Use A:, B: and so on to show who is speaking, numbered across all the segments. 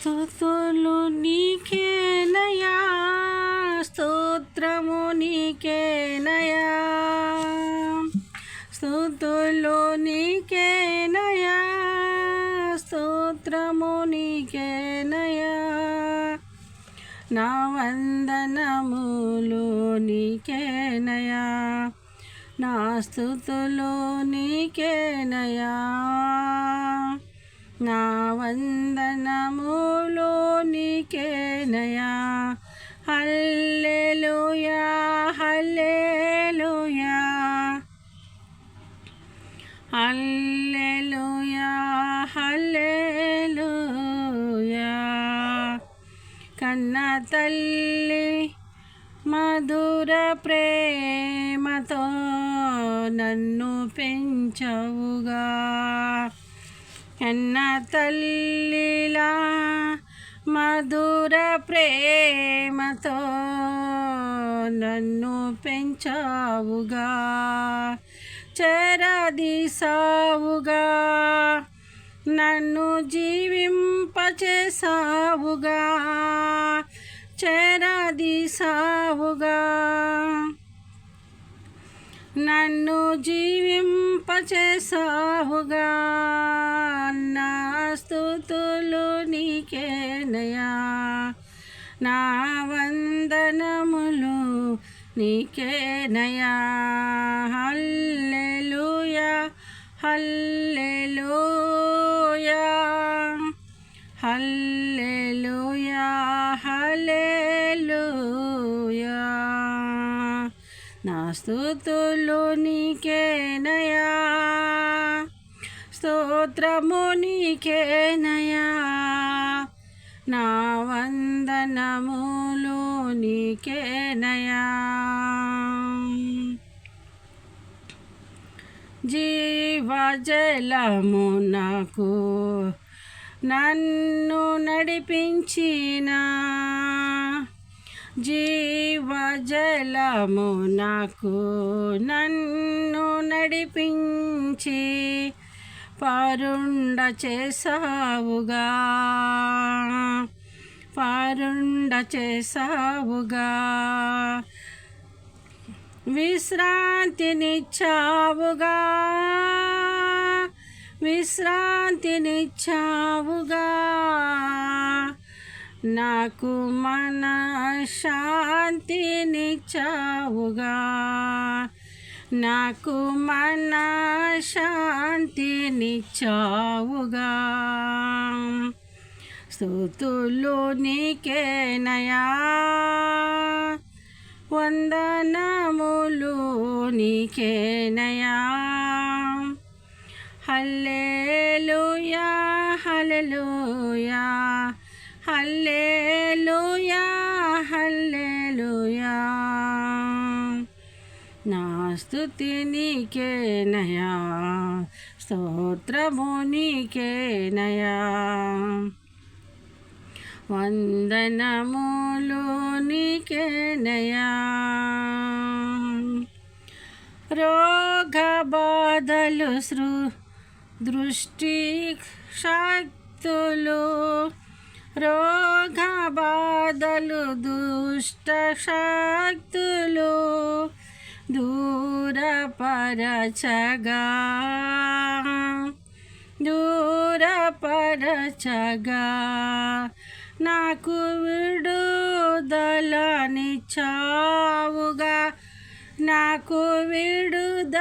A: స్తుతులు నీకేనయా, స్తోత్రము నీకేనయా, స్తుతులు నీకేనయా, స్తోత్రము నీకేనయా, నా వందనములు నీకేనయా, నా స్తుతులు నీకేనయా, నా వందనములు నీకేనయా. హల్లెలూయా హల్లెలూయా హల్లెలూయా హల్లెలూయా. కన్న తల్లి మధుర ప్రేమతో నన్ను పెంచవుగా, కన్న తల్లిలా మధుర ప్రేమతో నన్ను పెంచావుగా, చెరదీసావుగా, నన్ను జీవింపచేసావుగా, చెరదీసావుగా, నన్ను జీవింపచేసావుగా. నా స్తుతులు నీకేనయా, నా వందనములు నీకేనయా. హల్లెలూయా హల్లెలూయా హల్లెలూయా హల్లెలూయా. నా స్తుతులు నీకేనయా, స్తోత్రము నీకేనయా, నా వందనములు నీకేనయా. జీవజలము నాకు నన్ను నడిపించిన, జీవజలము నాకు నన్ను నడిపించి పరుండ చేసావుగా, పరుండ చేసావుగా, విశ్రాంతినిచ్చావుగా, విశ్రాంతినిచ్చావుగా, నాకు మనశ్శాంతినిచ్చావుగా, నాకు మనశ్శాంతినిచ్చావుగా. స్తుతులు నీకేనయా, వందనములు నీకేనయా. హల్లెలూయా హల్లెలూయా హల్లెలూయా హల్లెలూయా. నా స్తుతి నీకేనయా, స్తోత్రము నీకేనయా, వందనములు నీకేనయా. రోగ బాధలు దృష్టి శక్తులు, రోగ బాధలు దుష్ట శక్తులు దూరపరచగా, దూరపరచగా, నాకు విడుదలనిచ్చావుగా, నాకు విడుదలనిచ్చావుగా.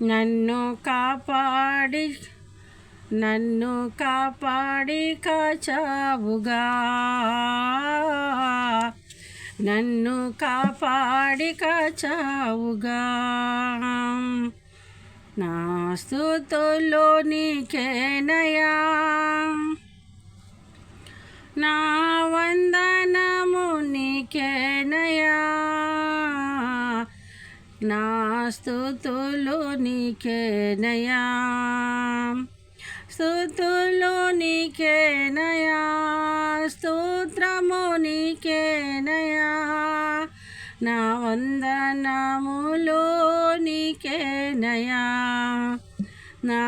A: నన్ను కాపాడి కాచావుగా, నన్ను కాపాడి కాచావుగా. నా స్తుతులు నీకేనయా, నా వందనము నీకేనయా, నా స్తుతులు నీకేనయా, స్తుతులు నీకేనయా, స్తోత్రము నీకేనయా, నా వందనములు నీకేనయా. నా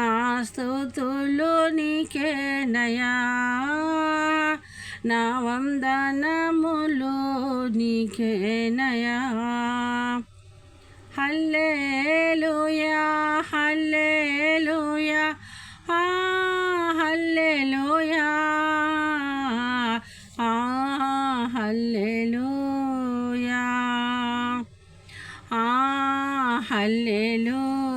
A: స్తుతులు నీకేనయా నా వందనములు నీకేనయా హల్లెలూయా హల్లెలూయా ఆ హల్లెలూయా ఆ హల్లెలూయా ఆ హల్లెలూయా